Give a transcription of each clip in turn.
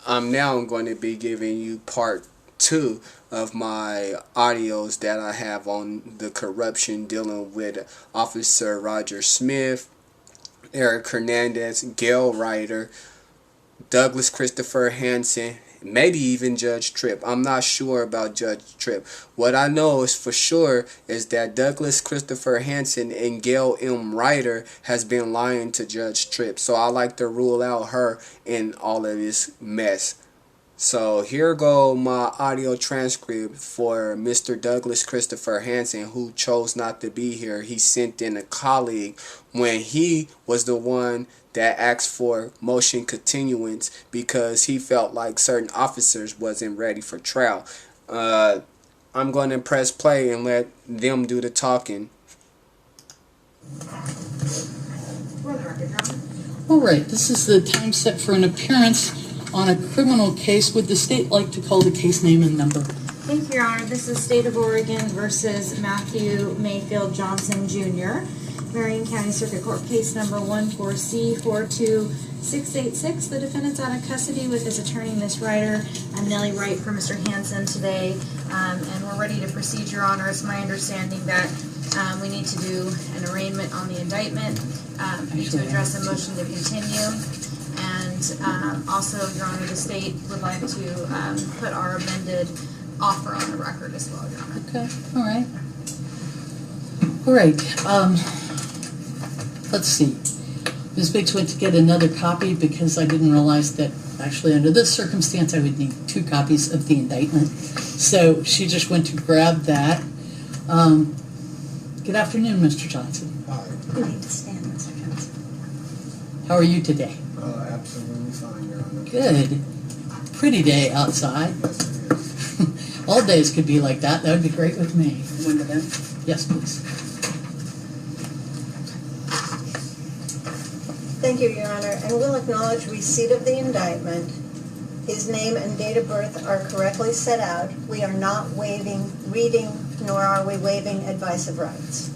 I'm now going to be giving you part 2 of my audios that I have on the corruption dealing with Officer Roger Smith, Eric Hernandez, Gale Rieder, Douglas Christopher Hanson, maybe even Judge Tripp. I'm not sure about Judge Tripp. What I know is for sure is that Douglas Christopher Hanson and Gale M Rieder has been lying to Judge Tripp. So I like to rule out her in all of this mess. So here go my audio transcript for Mr. Douglas Christopher Hanson, who chose not to be here. He sent in a colleague when he was the one that asked for motion continuance because he felt like certain officers wasn't ready for trial. I'm going to press play and let them do the talking. All right, this is the time set for an appearance on a criminal case. Would the state like to call the case name and number? Thank you, Your Honor. This is State of Oregon versus Matthew Mayfield Johnson, Jr. Marion County Circuit Court case number 14C42686. The defendant's out of custody with his attorney, Ms. Rieder. I'm Nellie Wright for Mr. Hanson today, and we're ready to proceed, Your Honor. It's my understanding that we need to do an arraignment on the indictment. We need to address a motion to continue. And also, Your Honor, the state would like to put our amended offer on the record as well, Your Honor. Okay, all right. All right, let's see. Ms. Biggs went to get another copy because I didn't realize that actually under this circumstance I would need 2 copies of the indictment. So she just went to grab that. Good afternoon, Mr. Johnson. Hi. You need to stand, Mr. Johnson. How are you today? Absolutely fine, Your Honor. Good. Pretty day outside. Yes, it is. All days could be like that. That would be great with me. One of them? Yes, please. Thank you, Your Honor, and we'll acknowledge receipt of the indictment. His name and date of birth are correctly set out. We are not waiving reading, nor are we waiving advice of rights.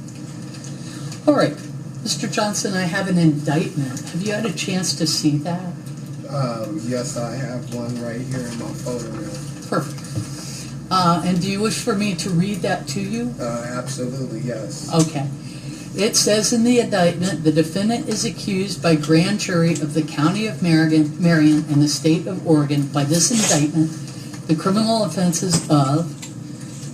All right. Mr. Johnson, I have an indictment. Have you had a chance to see that? Yes, I have one right here in my folder now. Perfect. And do you wish for me to read that to you? Absolutely, yes. Okay. It says in the indictment, the defendant is accused by grand jury of the County of Marion and the State of Oregon by this indictment, the criminal offenses of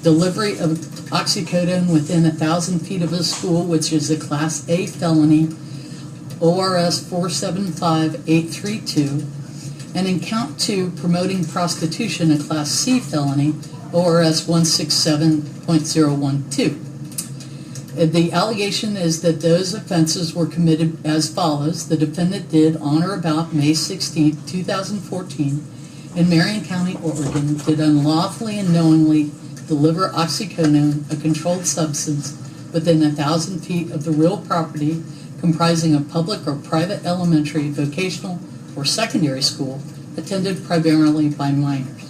delivery of oxycodone within 1,000 feet of a school, which is a Class A felony, ORS 475832, and in count 2, promoting prostitution, a Class C felony, ORS 167.012. The allegation is that those offenses were committed as follows. The defendant did on or about May 16, 2014, in Marion County, Oregon, did unlawfully and knowingly deliver oxycodone, a controlled substance, within 1,000 feet of the real property comprising a public or private elementary, vocational, or secondary school attended primarily by minors.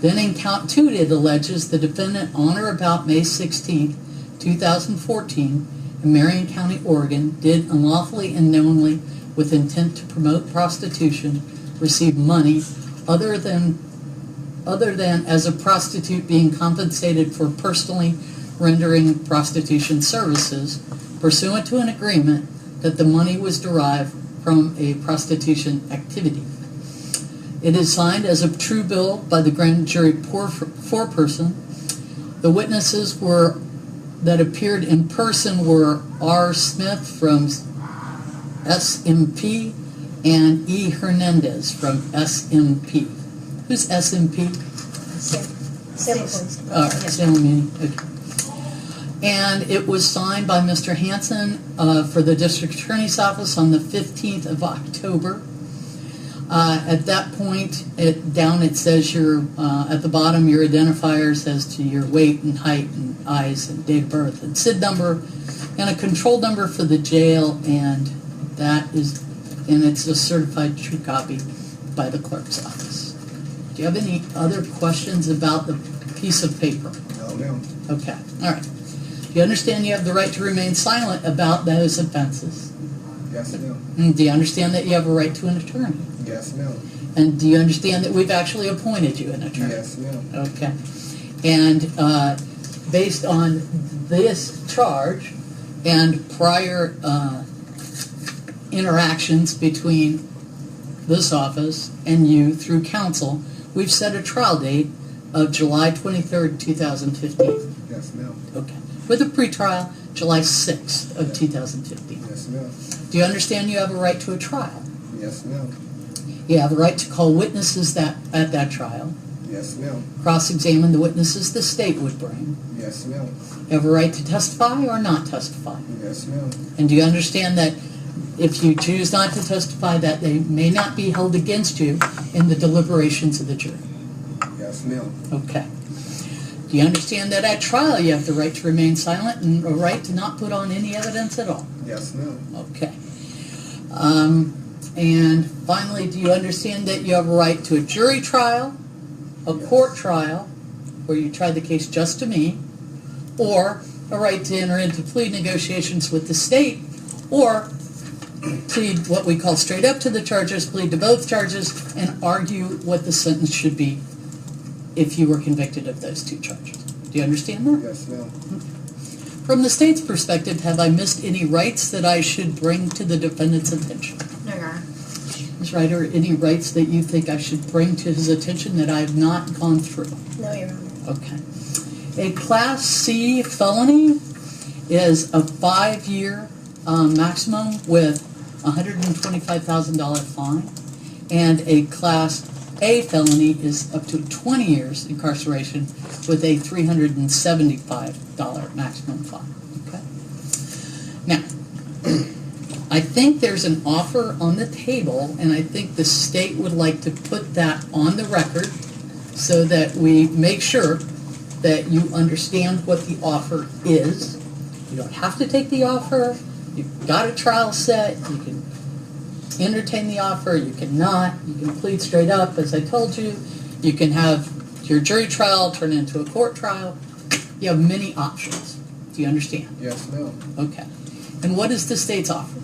Then in count 2, it alleges the defendant on or about May 16, 2014, in Marion County, Oregon, did unlawfully and knowingly with intent to promote prostitution, receive money other than as a prostitute being compensated for personally rendering prostitution services pursuant to an agreement that the money was derived from a prostitution activity. It is signed as a true bill by the grand jury foreperson. The witnesses that appeared in person were R. Smith from SMP and E. Hernandez from SMP. Who's SMP? Salem. Okay. And it was signed by Mr. Hanson for the District Attorney's Office on the 15th of October. At that point, it says at the bottom your identifiers as to your weight and height and eyes and date of birth and SID number and a control number for the jail, and it's a certified true copy by the clerk's office. Do you have any other questions about the piece of paper? No, ma'am. Okay, all right. Do you understand you have the right to remain silent about those offenses? Yes, ma'am. And do you understand that you have a right to an attorney? Yes, ma'am. And do you understand that we've actually appointed you an attorney? Yes, ma'am. Okay. And based on this charge and prior interactions between this office and you through counsel, we've set a trial date of July 23rd, 2015. Yes, ma'am. Okay. With a pretrial, July 6th of 2015. Yes, ma'am. Do you understand you have a right to a trial? Yes, ma'am. You have a right to call witnesses at that trial, Yes, ma'am. cross-examine the witnesses the state would bring. Yes, ma'am. You have a right to testify or not testify. Yes, ma'am. And do you understand that if you choose not to testify, that they may not be held against you in the deliberations of the jury? Yes, ma'am. Okay. Do you understand that at trial you have the right to remain silent and a right to not put on any evidence at all? Yes, ma'am. Okay. And finally, do you understand that you have a right to a jury trial, a court trial, where you try the case just to me, or a right to enter into plea negotiations with the state, or plead what we call straight up to the charges, plead to both charges, and argue what the sentence should be if you were convicted of those two charges? Do you understand that? Yes, ma'am. From the state's perspective, have I missed any rights that I should bring to the defendant's attention? No, Your Honor. Ms. Rieder, any rights that you think I should bring to his attention that I have not gone through? No, Your Honor. Okay. A Class C felony is a 5-year maximum with a $125,000 fine, and a Class A felony is up to 20 years incarceration with a $375 maximum fine. Okay. Now, I think there's an offer on the table, and I think the state would like to put that on the record so that we make sure that you understand what the offer is. You don't have to take the offer. You've got a trial set. You can entertain the offer. You cannot. You can plead straight up, as I told you. You can have your jury trial turn into a court trial. You have many options. Do you understand? Yes, ma'am. Okay. And what is the state's offer?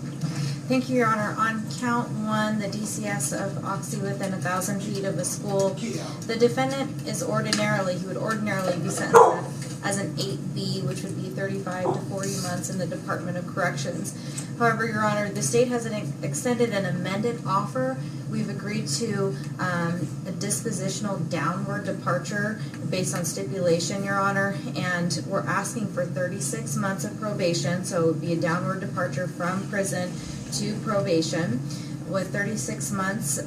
Thank you, Your Honor. On count 1, the DCS of Oxy within 1,000 feet of a school, the defendant he would ordinarily be sentenced as an 8B, which would be 35 to 40 months in the Department of Corrections. However, Your Honor, the state has extended an amended offer. We've agreed to a dispositional downward departure based on stipulation, Your Honor, and we're asking for 36 months of probation, so it would be a downward departure from prison to probation. With 36 months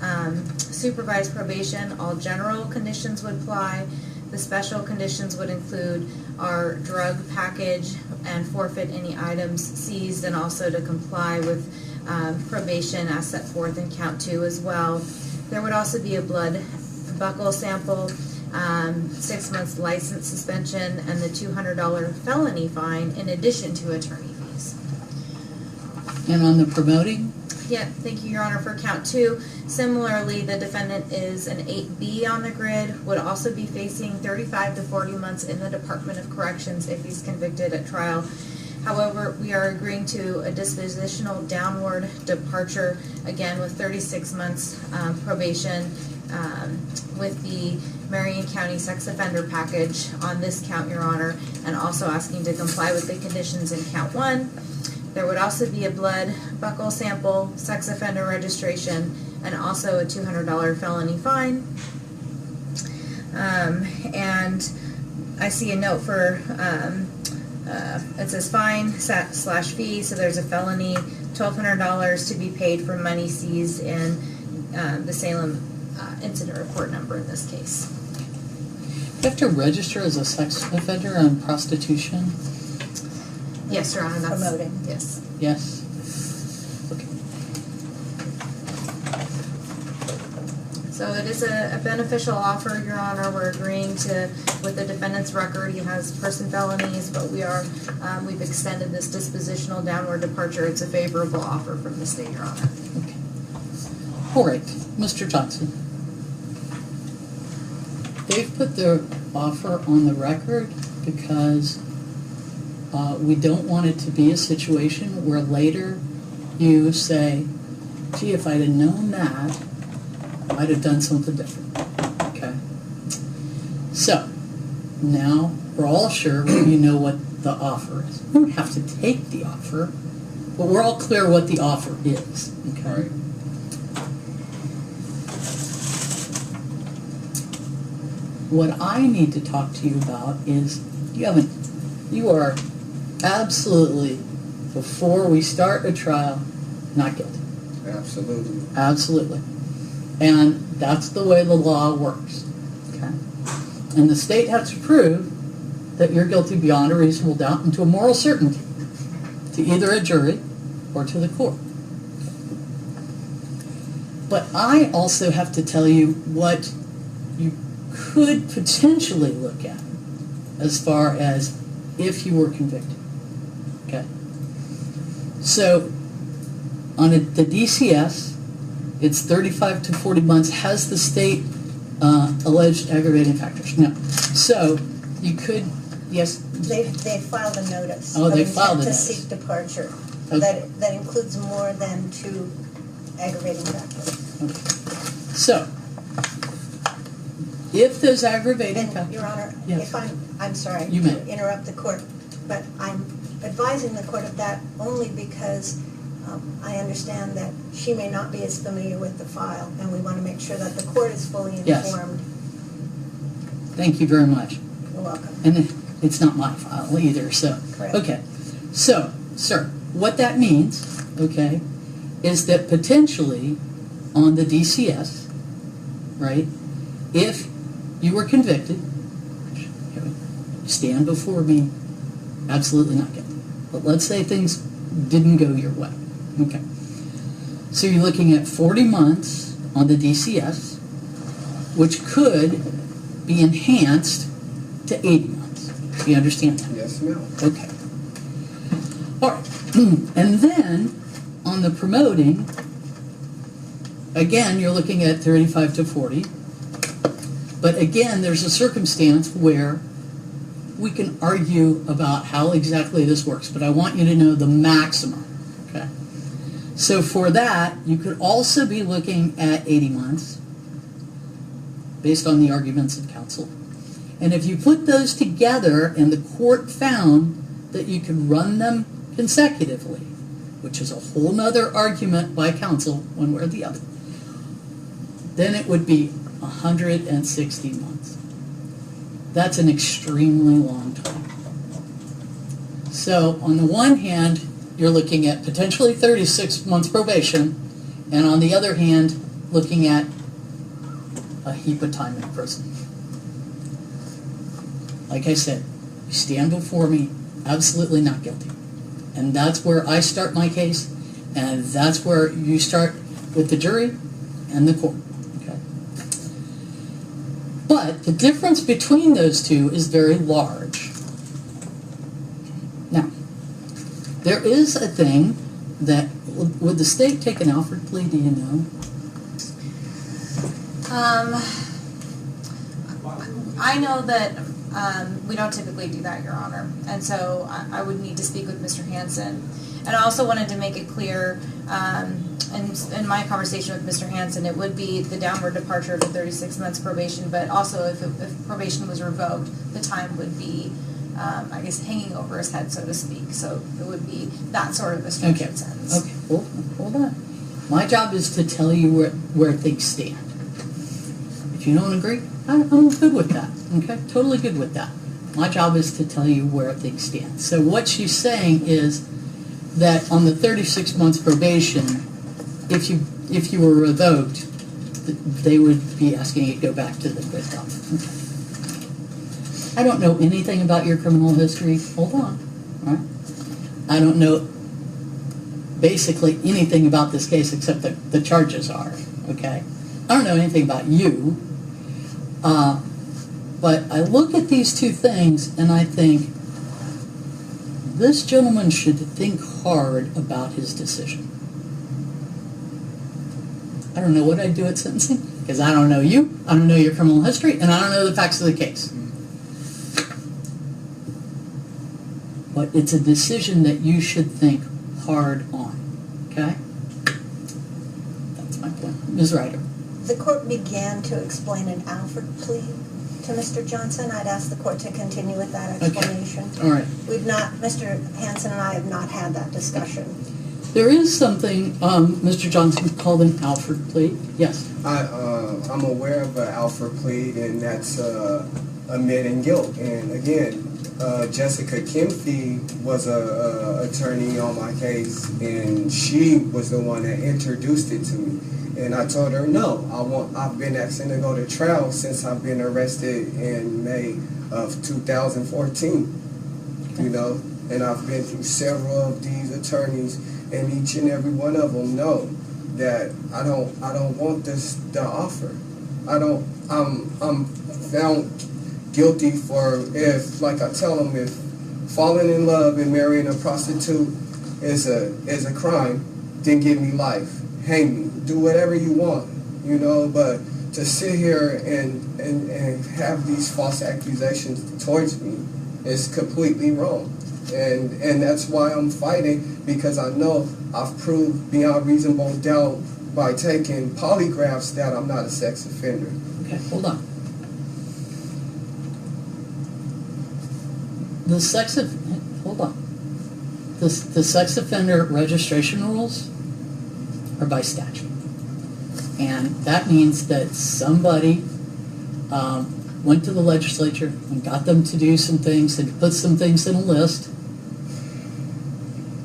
supervised probation, all general conditions would apply. The special conditions would include our drug package and forfeit any items seized, and also to comply with probation as set forth in count 2 as well. There would also be a blood buccal sample, 6 months license suspension, and the $200 felony fine in addition to attorney fees. And on the promoting? Yeah, thank you, Your Honor. For count 2, similarly, the defendant is an 8B on the grid, would also be facing 35 to 40 months in the Department of Corrections if he's convicted at trial. However, we are agreeing to a dispositional downward departure, again with 36 months probation with the Marion County sex offender package on this count, Your Honor, and also asking to comply with the conditions in count 1. There would also be a blood buccal sample, sex offender registration, and also a $200 felony fine. And I see a note for, it says fine / fee, so there's a felony, $1,200 to be paid for money seized in the Salem incident report number in this case. You have to register as a sex offender on prostitution? Yes, Your Honor, that's Promoting. Yes. Yes. Okay. So it is a beneficial offer, Your Honor. We're agreeing to, with the defendant's record, he has person felonies, but we've extended this dispositional downward departure. It's a favorable offer from the state, Your Honor. Okay. All right, Mr. Johnson. They've put their offer on the record because we don't want it to be a situation where later you say, gee, if I'd have known that, might have done something different. Okay? So, now we're all sure you know what the offer is. We don't have to take the offer, but we're all clear what the offer is. Okay? Right. What I need to talk to you about is you are absolutely, before we start a trial, not guilty. Absolutely. Absolutely. And that's the way the law works. Okay? And the state has to prove that you're guilty beyond a reasonable doubt and to a moral certainty to either a jury or to the court. But I also have to tell you what you could potentially look at as far as if you were convicted. Okay? So, on the DCS, it's 35 to 40 months. Has the state alleged aggravating factors? No. So, you could, yes? They filed a notice. Oh, they of filed a intent notice. to seek departure. Okay. That includes more than 2 aggravating factors. Okay. So, if those aggravating And, factors... Your Honor, Yes. if I'm sorry You to may. interrupt the court, but I'm advising the court of that only because I understand that she may not be as familiar with the file, and we want to make sure that the court is fully informed. Yes. Thank you very much. You're welcome. And it's not my file either, so. Correct. Okay. So, sir, what that means, okay, is that potentially on the DCS, right, if you were convicted, stand before me, absolutely not guilty. But let's say things didn't go your way. Okay. So you're looking at 40 months on the DCS, which could be enhanced to 80 months. Do you understand that? Yes, ma'am. Okay. All right. And then on the promoting, again, you're looking at 35 to 40. But again, there's a circumstance where we can argue about how exactly this works, but I want you to know the maximum. Okay. So for that, you could also be looking at 80 months based on the arguments of counsel. And if you put those together and the court found that you could run them consecutively, which is a whole nother argument by counsel, one way or the other, then it would be 160 months. That's an extremely long time. So on the one hand, you're looking at potentially 36 months probation, and on the other hand, looking at a heap of time in prison. Like I said, you stand before me, absolutely not guilty. And that's where I start my case, and that's where you start with the jury and the court. Okay? But the difference between those two is very large. Now, there is a thing that, would the state take an Alford plea, do you know? I know that we don't typically do that, Your Honor, and so I would need to speak with Mr. Hanson. And I also wanted to make it clear, in my conversation with Mr. Hanson, it would be the downward departure of the 36 months probation, but also if probation was revoked, the time would be, I guess, hanging over his head, so to speak. So it would be that sort of a structured sentence. Okay, hold on. My job is to tell you where things stand. If you don't agree, I'm good with that. Okay, totally good with that. My job is to tell you where things stand. So what she's saying is that on the 36 months probation, if you were revoked, they would be asking you to go back to the good health. Okay. I don't know anything about your criminal history. Hold on. All right. I don't know basically anything about this case except that the charges are. Okay. I don't know anything about you. But I look at these two things and I think this gentleman should think hard about his decision. I don't know what I'd do at sentencing because I don't know you, I don't know your criminal history, and I don't know the facts of the case. But it's a decision that you should think hard on. Okay? That's my point. Ms. Rieder. the court began to explain an Alford plea to Mr. Johnson. I'd ask the court to continue with that explanation. All right. We've not, Mr. Hanson and I have not had that discussion. There is something Mr. Johnson called an Alford plea. Yes. I'm aware of an Alford plea, and that's admitting guilt. And again, Jessica Kemphy was a attorney on my case, and she was the one that introduced it to me. And I told her, no, I've been asking to go to trial since I've been arrested in May of 2014. You know, and I've been through several of these attorneys, and each and every one of them know that I don't want the offer. I'm found guilty for, if, like I tell them, if falling in love and marrying a prostitute is a crime, then give me life, hang me, do whatever you want, you know. But to sit here and have these false accusations towards me is completely wrong. And that's why I'm fighting, because I know I've proved beyond reasonable doubt by taking polygraphs that I'm not a sex offender. Okay, hold on. The sex offender registration rules are by statute. And that means that somebody went to the legislature and got them to do some things and put some things in a list,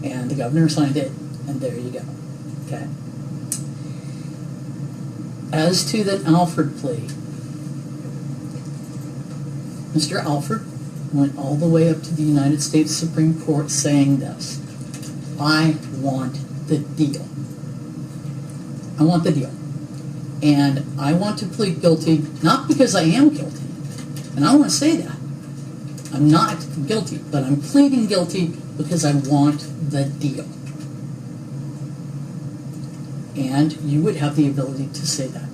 and the governor signed it, and there you go. Okay. As to the Alford plea, Mr. Alford went all the way up to the United States Supreme Court saying this: I want the deal. I want the deal. And I want to plead guilty, not because I am guilty, and I want to say that. I'm not guilty, but I'm pleading guilty because I want the deal. And you would have the ability to say that.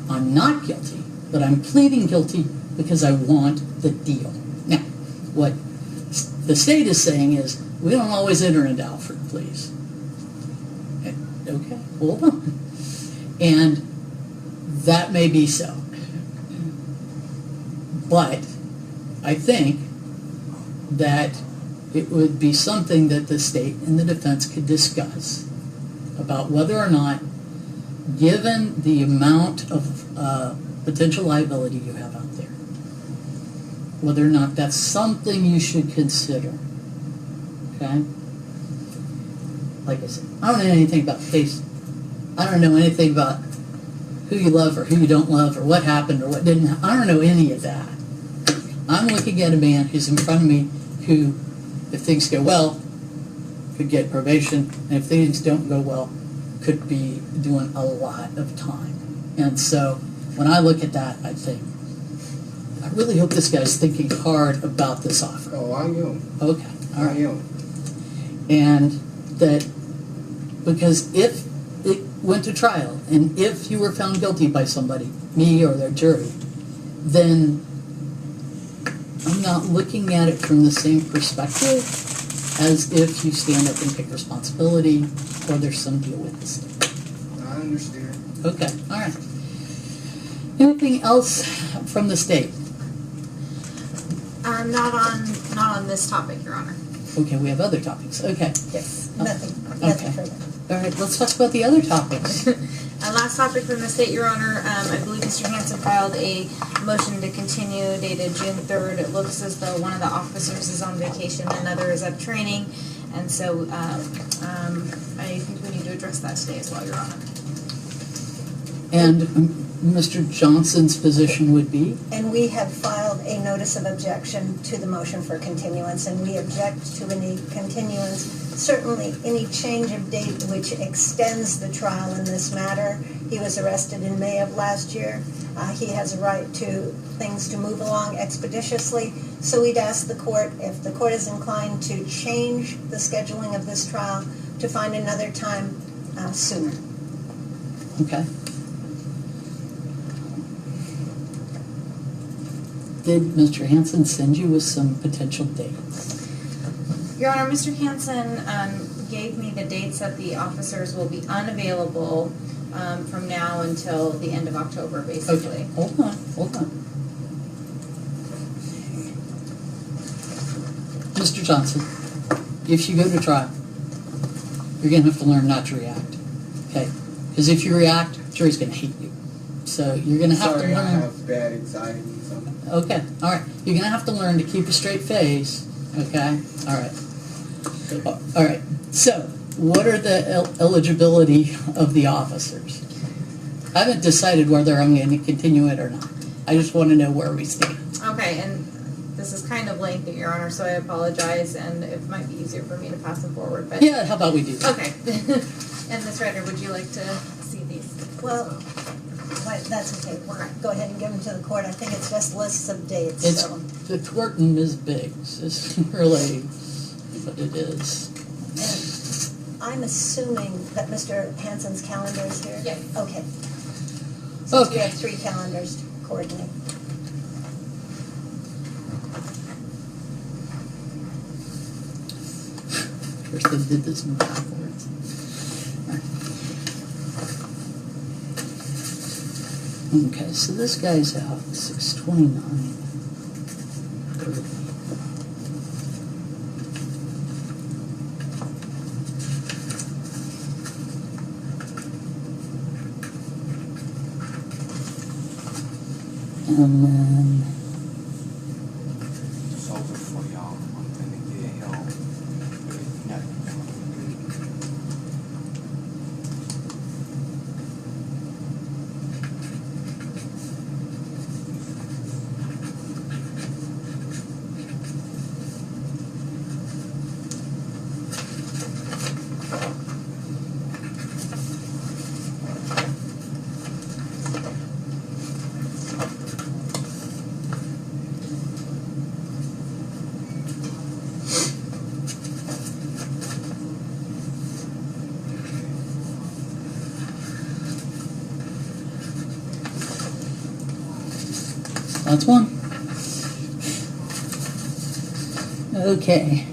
I'm not guilty, but I'm pleading guilty because I want the deal. Now, what the state is saying is, we don't always enter into Alford pleas. Okay, hold on. And that may be so. But I think that it would be something that the state and the defense could discuss about whether or not, given the amount of potential liability you have out there, whether or not that's something you should consider. Okay? Like I said, I don't know anything about the case. I don't know anything about who you love or who you don't love or what happened or what didn't happen. I don't know any of that. I'm looking at a man who's in front of me who, if things go well, could get probation, and if things don't go well, could be doing a lot of time. And so when I look at that, I think, I really hope this guy's thinking hard about this offer. Oh, I am. Okay, all right. I am. And that, because if it went to trial, and if you were found guilty by somebody, me or their jury, then I'm not looking at it from the same perspective as if you stand up and take responsibility or there's some deal with the state. I understand. Okay, all right. Anything else from the state? Not on this topic, Your Honor. Okay, we have other topics. Okay. Yes, Oh, nothing okay. further. All right, let's talk about the other topics. Last topic from the state, Your Honor. I believe Mr. Hanson filed a motion to continue dated June 3rd. It looks as though one of the officers is on vacation, another is up training, and so I think we need to address that today as well, Your Honor. And Mr. Johnson's position would be? And we have filed a notice of objection to the motion for continuance, and we object to any continuance, certainly any change of date which extends the trial in this matter. He was arrested in May of last year. He has a right to things to move along expeditiously, so we'd ask the court, if the court is inclined to change the scheduling of this trial, to find another time sooner. Okay. Did Mr. Hanson send you with some potential dates? Your Honor, Mr. Hanson gave me the dates that the officers will be unavailable from now until the end of October, Okay, basically. hold on. Mr. Johnson, if you go to trial, you're gonna have to learn not to react, okay? Because if you react, jury's gonna hate you. So you're gonna have Sorry, to I learn. have bad anxiety. So. Okay, all right. You're gonna have to learn to keep a straight face. Okay, all right. All right. So, what are the eligibility of the officers? I haven't decided whether I'm going to continue it or not. I just want to know where we stand. Okay, and this is kind of lengthy, Your Honor, so I apologize, and it might be easier for me to pass them forward, but... Yeah, how about we do that? Okay. And Ms. Rieder, would you like to see these? Well, that's okay. We'll go ahead and give them to the court. I think it's just lists of dates. It's So. the court and Ms. Biggs is really what it is. And I'm assuming that Mr. Hanson's calendar is here? Yes. Okay. So we Okay. have 3 calendars to coordinate. First they did this backwards. Okay, so this guy's out 6/29. And then It's over for y'all. I'm gonna get help. that's one. Okay.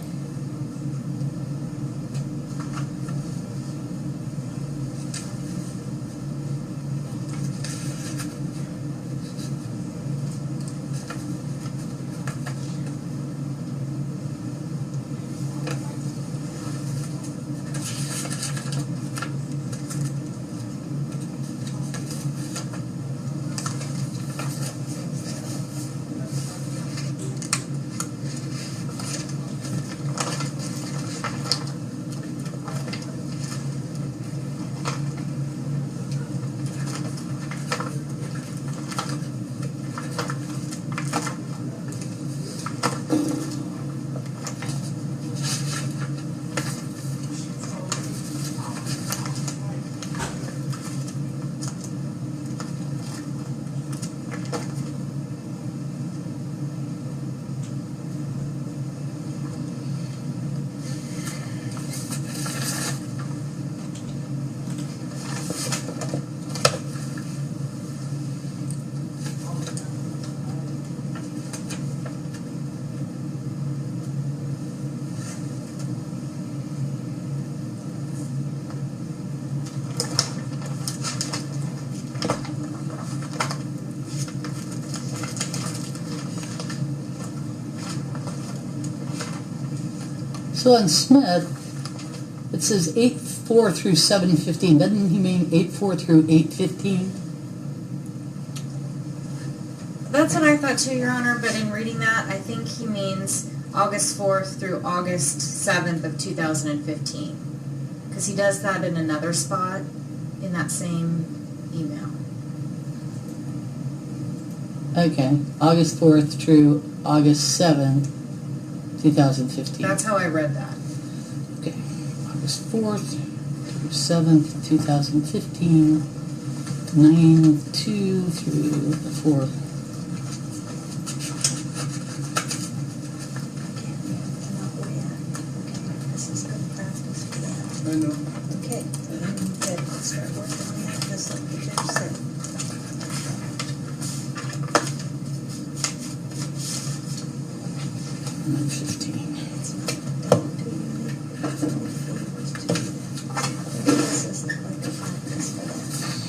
So on Smith, it says 8/4 through 7/15. Doesn't he mean 8/4 through 8/15? That's what I thought too, Your Honor, but in reading that, I think he means August 4th through August 7th of 2015. Because he does that in another spot in that same email. Okay, August 4th through August 7th, 2015. That's how I read that. Okay, August 4th through 7th, 2015, 9/2 through the 4th. This is good practice for that. I know. Okay, good. Let's start working on that, just like the judge said. And 15. This is like a practice for that.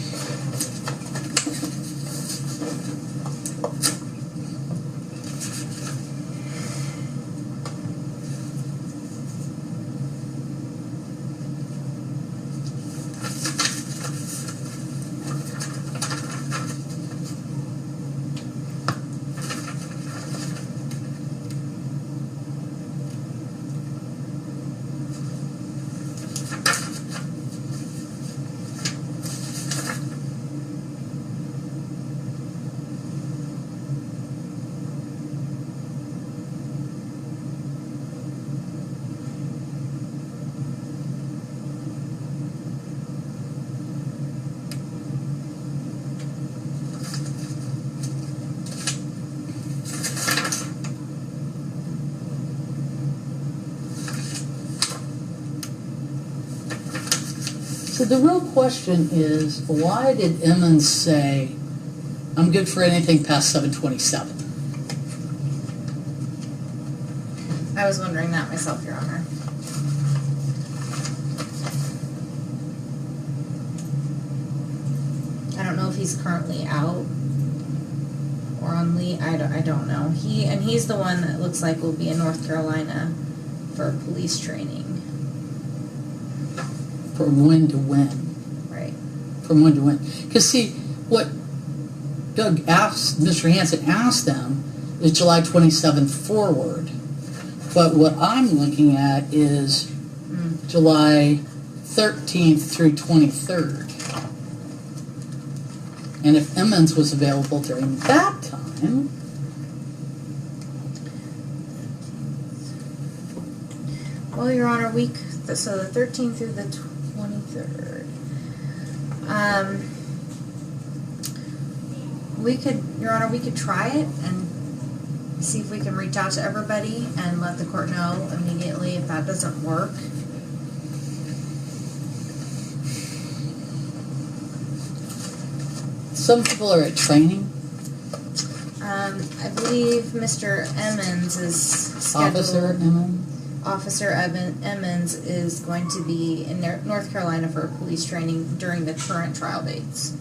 So the real question is, why did Emmons say, I'm good for anything past 727? I was wondering that myself, Your Honor. I don't know if he's currently out or on leave. I don't know. He's the one that looks like will be in North Carolina for police training. From when to when? Right. From when to when? Because see, what Mr. Hanson asked them is July 27th forward. But what I'm looking at is July 13th through 23rd. And if Emmons was available during that time, well, Your Honor, so the 13th through the 23rd. Your Honor, we could try it and see if we can reach out to everybody and let the court know immediately if that doesn't work. some people are at training. I believe Mr. Emmons is scheduled. Officer Emmons is going to be in North Carolina for police training during the current trial dates.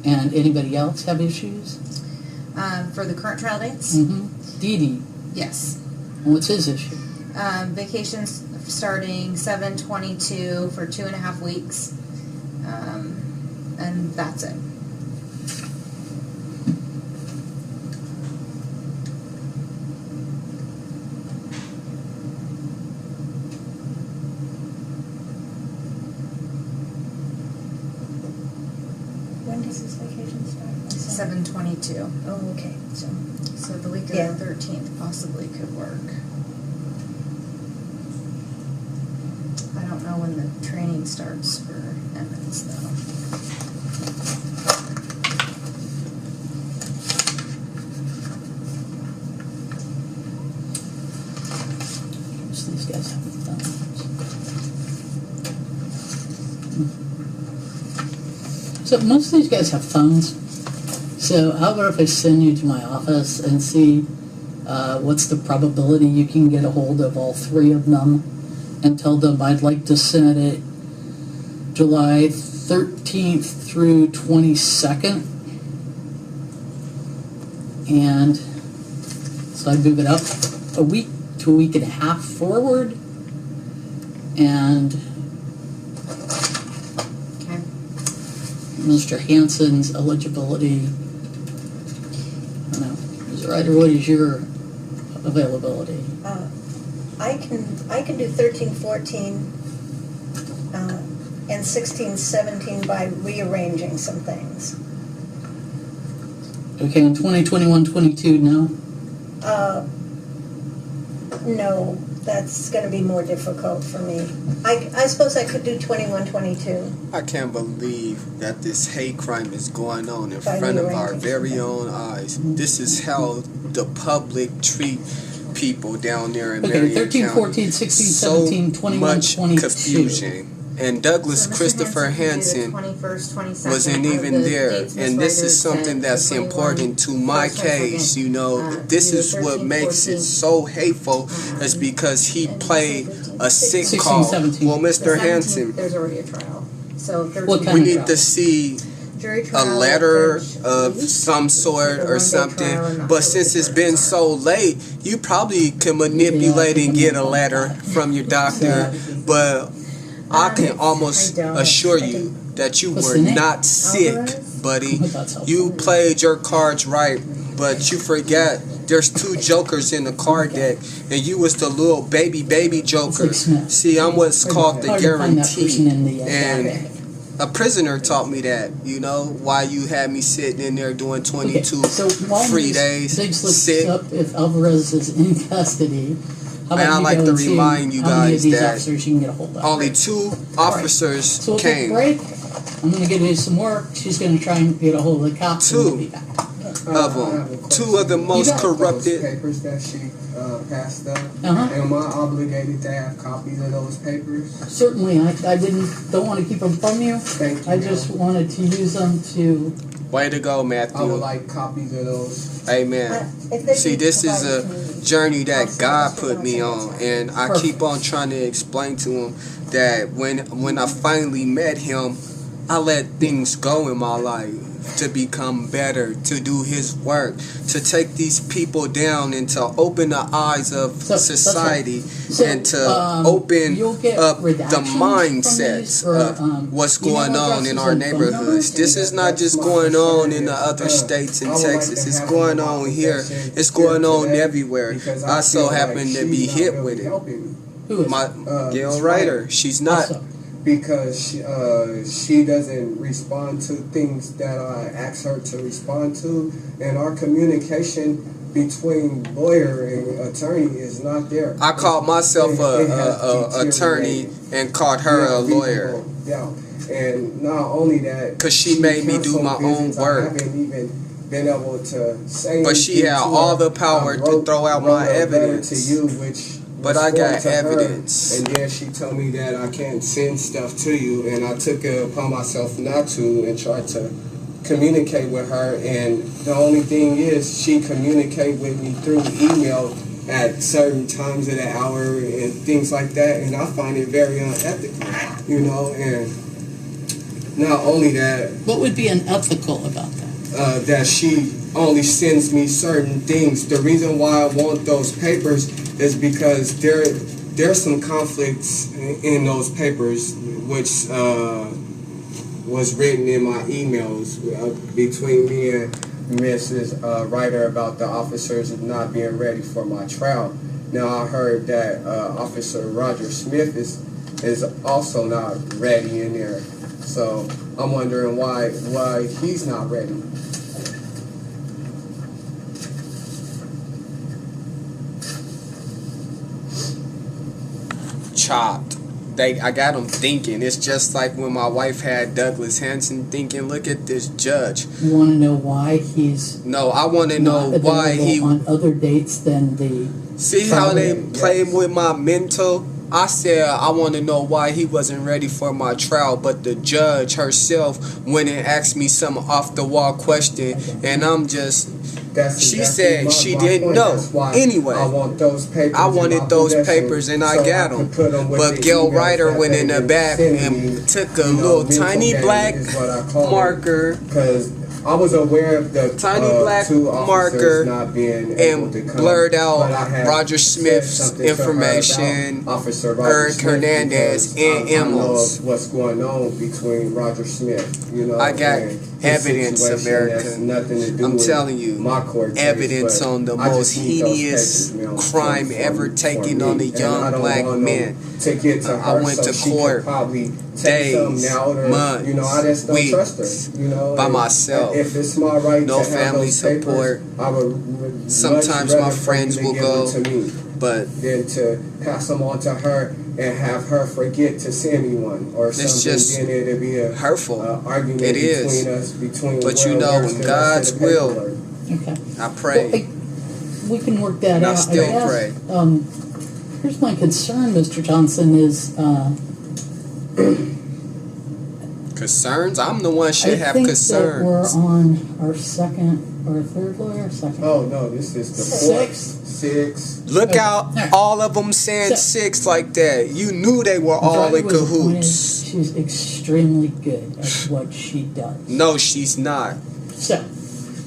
And anybody else have issues? For the current trial dates? Mm-hmm. Dee Dee. Yes. What's his issue? Vacations starting 7/22 for 2.5 weeks. And that's it. When does his vacation start? 7/22. Oh, okay. So The week of Yeah. the 13th possibly could work. I don't know when the training starts for Emmons, though. Most of these guys have phones. So most of these guys have phones. So how about if I send you to my office and see what's the probability you can get a hold of all three of them and tell them I'd like to send it July 13th through 22nd. And so I'd move it up a week to a week and a half forward. And Okay. Mr. Hanson's eligibility, I don't know, Ms. Rieder, what is your availability? I can do 13, 14, and 16, 17 by rearranging some things. Okay, in 2021, 22, no? No, that's going to be more difficult for me. I suppose I could do 21, 22. I can't believe that this hate crime is going on in By front of our rearranging very something. own eyes. This is how the public treat people down there in Okay, Marion 13, County. 14, 16, 17, 21, much 22. confusion. And Douglas So Mr. Christopher Hanson Hanson could do the 21st, 22nd, wasn't or even the there. dates Ms. And this Rieder is something said, that's the 21st, important to my 22nd, case. You know, this do the is what 13, makes it 14, so hateful is because he and played 15, a sick 16, call. 17. Well, The Mr. 17th, Hanson, there's already a trial. So 13, What kind we of need trial? to see jury a trial, letter judge of leave, some sort the or one-day trial, and something. not But the since it's jury been trial. so late, you probably can manipulate and get a letter from your doctor. But I can almost I don't. assure I you that you What's were the name? not sick, Alvarez? buddy. That's helpful. You played your cards right, but you forget there's two jokers in the card deck, and you was the little baby joker. like Smith. See, I'm what's called the Hard to find that person guarantee. in the And database. a prisoner taught me that, you know, why you had me sitting in there doing 22 Okay, so while free Ms. days, Diggs looks sick. up if Alvarez is in custody, how And about I you like go to and see remind you how many of guys these that officers you can get a hold of. Only two officers So we'll take a came. break. I'm going to give you some work. She's going to try and get a hold of the cops and we'll Two. be back. of them. Two of the most got corrupted. Those papers that she passed up. Uh-huh. Am I obligated to have copies of those papers? Certainly, I don't want to keep them from you. Thank you. I just wanted to use them to. Way to go, I would Matthew. like copies of those. Amen. If they See, can this is provide a it to me. journey that I'll God send it put to me you. on, and I Perfect. keep on trying to explain to him that when I finally met him, I let things go in my life to become better, to do His work, to take these people down, and to open the eyes of That's society, So, and to open you'll get up the redactions from mindsets these, or, of what's email going on addresses in our and phone neighborhoods. numbers? This is not just going on in the other states in Texas. It's going on here. It's going on everywhere. I so happen to be hit with it. Who is My Miss Gale Rieder, she's not. Also, Because she doesn't respond to things that I ask her to respond to, and our communication between lawyer and attorney is not there. I called myself It has a attorney deteriorated. and called her a Yeah, lawyer. Yeah, and not only that, 'Cause she made me do canceled my own visits. work. I haven't even been able to say. But she anything had to all her. the power I to throw out wrote my a letter evidence. to you, which But was I got forwarded to her, evidence. and then she told me that I can't send stuff to you, and I took it upon myself not to, and tried to communicate with her. And the only thing is, she communicated with me through email at certain times of the hour and things like that, and I find it very unethical, you know. And not only that, what would be unethical about that? that she only sends me certain things. The reason why I want those papers is because there's some conflicts in those papers, which was written in my emails between me and Mrs. Rieder about the officers not being ready for my trial. Now I heard that Officer Roger Smith is also not ready in there. So I'm wondering why he's not ready. Chopped. I got them thinking. It's just like when my wife had Douglas Hanson thinking, look at this judge. You want to know why he's No, I want to not know why available he. on other dates than the. See how they Yes. played with my mental? I said I want to know why he wasn't ready for my trial, but the judge herself went and asked me some off the wall question, and I'm just. She said she didn't point. know. That's why Anyway, I want those papers. I in wanted my those possession papers and I so got could them. put 'em with But the Gale emails Rieder that went they in the been back sending me. and took a You know, little mental tiny game black is what I call it. marker Because I was aware of the Tiny black two officers marker not being able and to come, blurred out but I had Roger said Smith's something to her information, about Officer Roger Eric Smith Hernandez, because and I know Emmons. of what's going on between Roger Smith. You know, I got and his evidence, situation America. has nothing to do I'm with telling you, my court case, evidence but on the I most just need those heinous papers, man, crime for ever taken me. on a And I young don't black want no man. ticket to I her went so to she court could probably take something days, out, or months, you know, I just don't trust weeks, her. You know, by and myself. if it's my right No to have family those papers, support. I would much Sometimes rather my for you friends to will give go, them to me but than to pass them on to her and have her forget to send me one or It's something. just Then it'll be a hurtful. argument It is. between us. Between But you well, know, where's in the God's rest of the will, paperwork? Okay. I pray. Well, we can work that And I out. still guess. pray. Here's my concern, Mr. Johnson, is Concerns? I'm the one should I have think concerns. that we're on our second or third lawyer. Second. Oh no, this is the Six. fourth, six. Look Okay. out, All right. all of them saying So- six like that. You knew they were all Friday in was appointed. cahoots. She's extremely good at what she does. No, she's not. So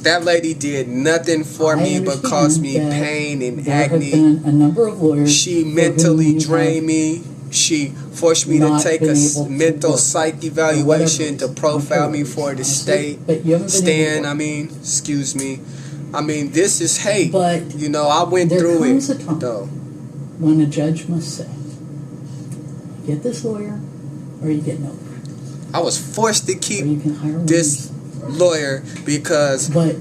That lady did nothing for I me but caused me understand that pain and there have agony. been a number of lawyers. She for mentally whom you drained me. She forced me to not take been a able to mental work psych for evaluation to whatever profile me reason, for the honestly, state. but you haven't been able to Stan, work. I mean, excuse me. I mean, this is hate. But You know, I went there through comes it, a time though. when a judge must say, "Get this lawyer, or you get nobody, I was forced to or keep you can hire this lawyers." lawyer because But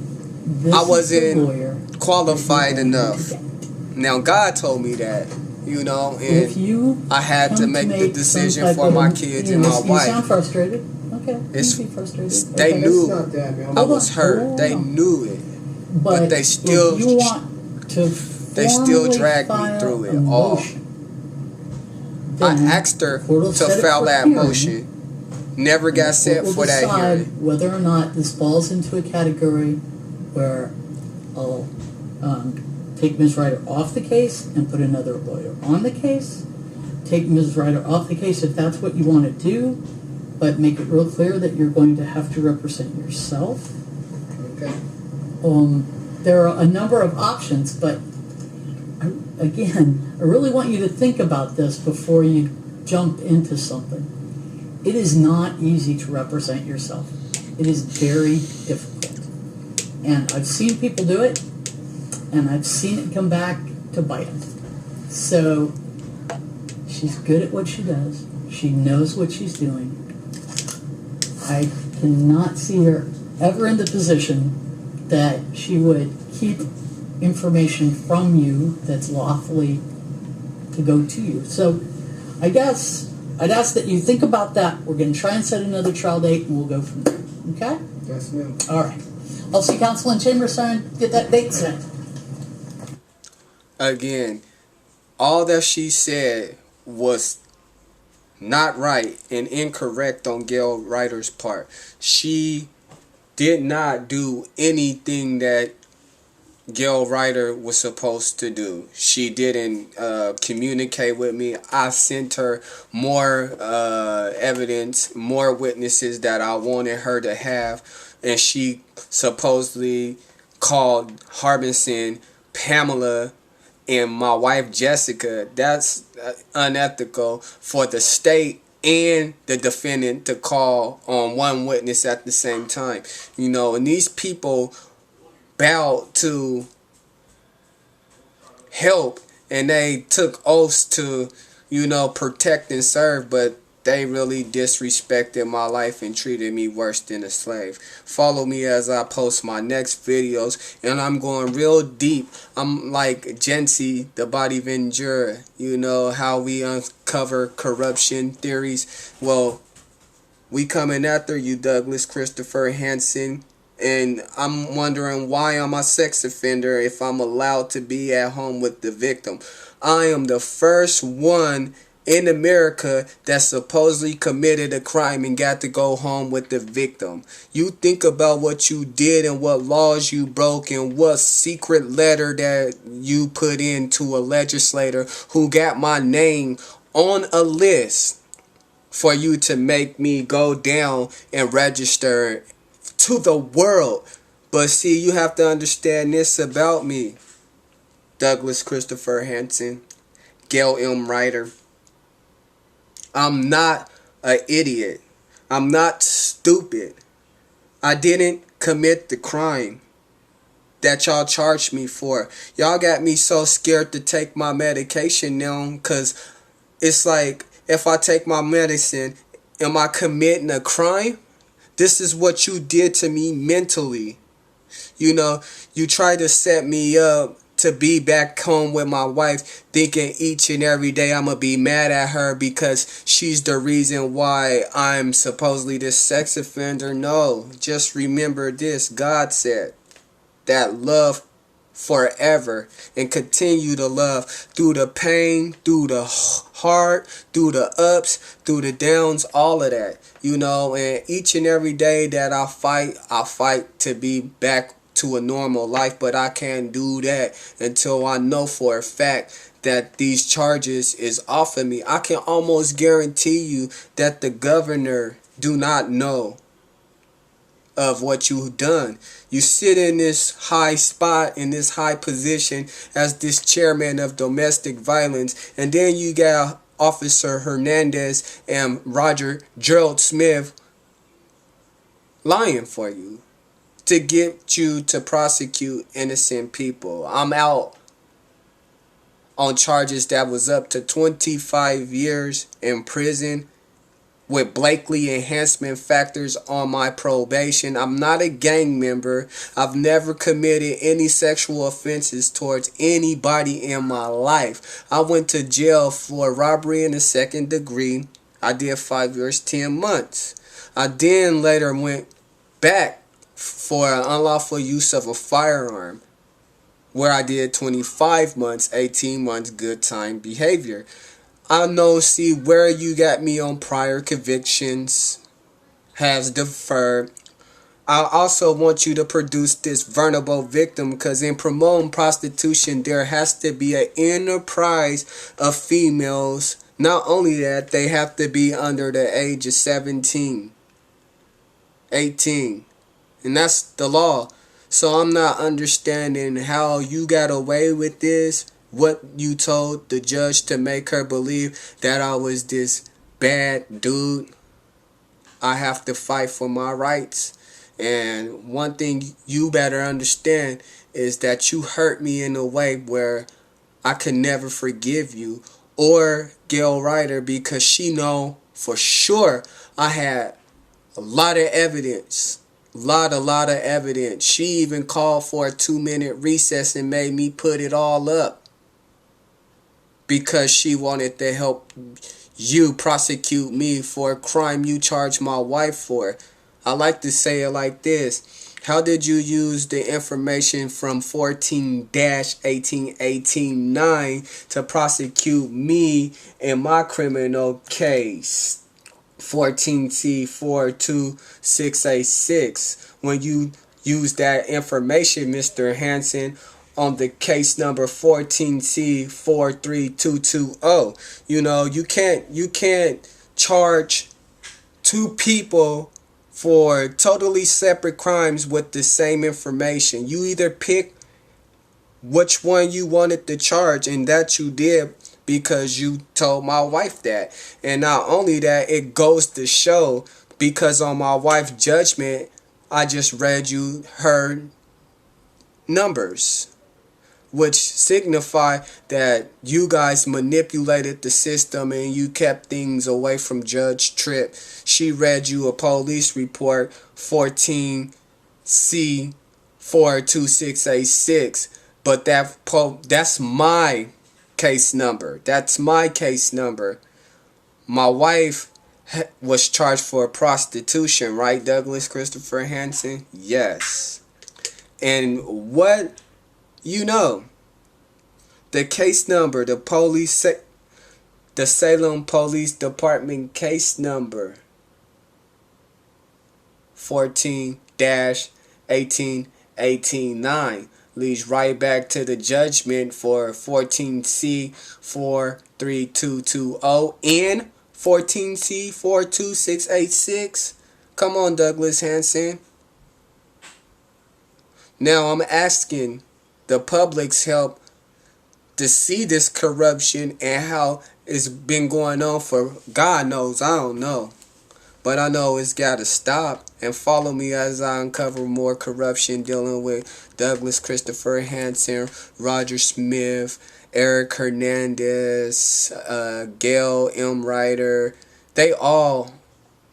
this I is wasn't the lawyer qualified that you're going enough. to get. Now, God told me that, you know, If and you I had to come make the some decision type for of my an- kids you and know, my You sound wife. frustrated. Okay, It's- you can be frustrated. they Okay. knew. It's not that, man. I Hold was on, hurt. hold They on. knew it. But they still if you want to formally dragged me file through it a all. motion, I then asked her the court will to set it file for that hearing, motion. Never and got the set court will for that decide hearing. whether or not this falls into a category where I'll take Ms. Rieder off the case and put another lawyer on the case. Take Ms. Rieder off the case if that's what you want to do, but make it real clear that you're going to have to represent yourself. Okay. There are a number of options, but again, I really want you to think about this before you jump into something. It is not easy to represent yourself. It is very difficult. And I've seen people do it, and I've seen it come back to bite them. So she's good at what she does. She knows what she's doing. I cannot see her ever in the position that she would keep information from you that's lawfully to go to you. So I guess I'd ask that you think about that. We're going to try and set another trial date, and we'll go from there. Okay? Yes, ma'am. All right. I'll see counsel in chambers and get that date set. Again, all that she said was not right and incorrect on Gale Rieder's part. She did not do anything that Gale Rieder was supposed to do. She didn't communicate with me. I sent her more evidence, more witnesses that I wanted her to have, and she supposedly called Harbinson, Pamela, and my wife Jessica. That's unethical for the state and the defendant to call on one witness at the same time. You know, and these people bowed to help, and they took oaths to, you know, protect and serve, but they really disrespected my life and treated me worse than a slave. Follow me as I post my next videos, and I'm going real deep. I'm like Jency, the body Ventura, you know, how we uncover corruption theories. Well, we coming after you, Douglas Christopher Hanson. And I'm wondering, why I'm a sex offender if I'm allowed to be at home with the victim? I am the first one in America that supposedly committed a crime and got to go home with the victim. You think about what you did and what laws you broke and what secret letter that you put into a legislator who got my name on a list for you to make me go down and register to the world. But see, you have to understand this about me. Douglas Christopher Hanson, Gale M Rieder. I'm not an idiot. I'm not stupid. I didn't commit the crime that y'all charged me for. Y'all got me so scared to take my medication now, because it's like, if I take my medicine, am I committing a crime? This is what you did to me mentally. You know, you tried to set me up to be back home with my wife, thinking each and every day I'm going to be mad at her because she's the reason why I'm supposedly this sex offender. No, just remember this. God said that love forever, and continue to love through the pain, through the heart, through the ups, through the downs, all of that, you know. And each and every day that I fight to be back to a normal life, but I can't do that until I know for a fact that these charges is off of me. I can almost guarantee you that the governor do not know of what you've done. You sit in this high spot, in this high position as this chairman of domestic violence, and then you got Officer Hernandez and Roger Gerald Smith lying for you to get you to prosecute innocent people. I'm out on charges that was up to 25 years in prison with Blakely enhancement factors on my probation. I'm not a gang member. I've never committed any sexual offenses towards anybody in my life. I went to jail for robbery in the second degree. I did 5 years, 10 months. I then later went back for unlawful use of a firearm, where I did 25 months, 18 months good time behavior. I know, see, where you got me on prior convictions has deferred. I also want you to produce this vulnerable victim, because in promoting prostitution, there has to be an enterprise of females. Not only that, they have to be under the age of 17, 18. And that's the law. So I'm not understanding how you got away with this. What you told the judge to make her believe that I was this bad dude. I have to fight for my rights. And one thing you better understand is that you hurt me in a way where I could never forgive you or Gale Rieder, because she know for sure I had a lot of evidence. Lot of evidence. She even called for a 2-minute recess and made me put it all up, because she wanted to help you prosecute me for a crime you charged my wife for. I like to say it like this. How did you use the information from 14-1818-9 to prosecute me in my criminal case? 14C42686, when you use that information, Mr. Hanson, on the case number 14C43220. You know, you can't charge two people for totally separate crimes with the same information. You either pick which one you wanted to charge, and that you did, because you told my wife that. And not only that, it goes to show, because on my wife's judgment, I just read you her numbers, which signify that you guys manipulated the system and you kept things away from Judge Tripp. She read you a police report, 14C42686, but that's my case number. That's my case number. My wife was charged for prostitution, right, Douglas Christopher Hanson? Yes. And what, you know, the case number, the Salem Police Department case number 14-1818-9 leads right back to the judgment for 14C43220 and 14C42686. Come on, Douglas Hanson. Now I'm asking the public's help to see this corruption and how it's been going on for God knows, I don't know. But I know it's got to stop. And follow me as I uncover more corruption dealing with Douglas Christopher Hanson, Roger Smith, Eric Hernandez, Gale M Rieder. They all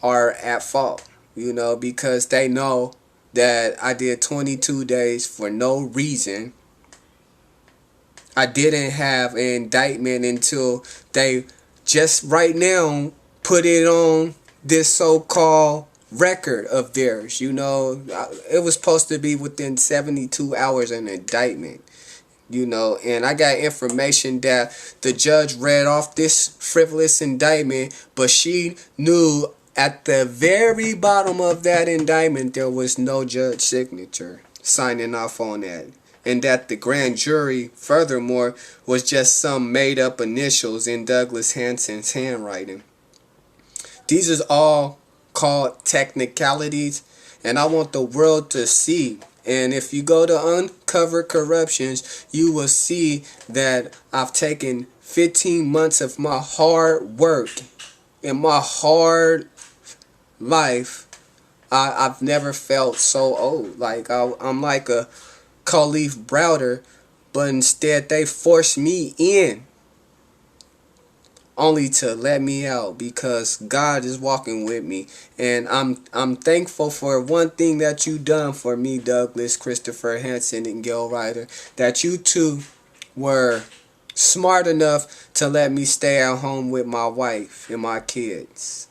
are at fault, you know, because they know that I did 22 days for no reason. I didn't have an indictment until they just right now put it on this so-called record of theirs. You know, it was supposed to be within 72 hours an indictment, you know, and I got information that the judge read off this frivolous indictment, but she knew at the very bottom of that indictment there was no judge signature signing off on that. And that the grand jury, furthermore, was just some made-up initials in Douglas Hanson's handwriting. These is all called technicalities, and I want the world to see. And if you go to Uncover Corruptions, you will see that I've taken 15 months of my hard work and my hard life. I've never felt so old. Like I'm like a Khalif Browder, but instead they forced me in only to let me out, because God is walking with me. And I'm thankful for one thing that you done for me, Douglas Christopher Hanson and Gale Rieder, that you two were smart enough to let me stay at home with my wife and my kids.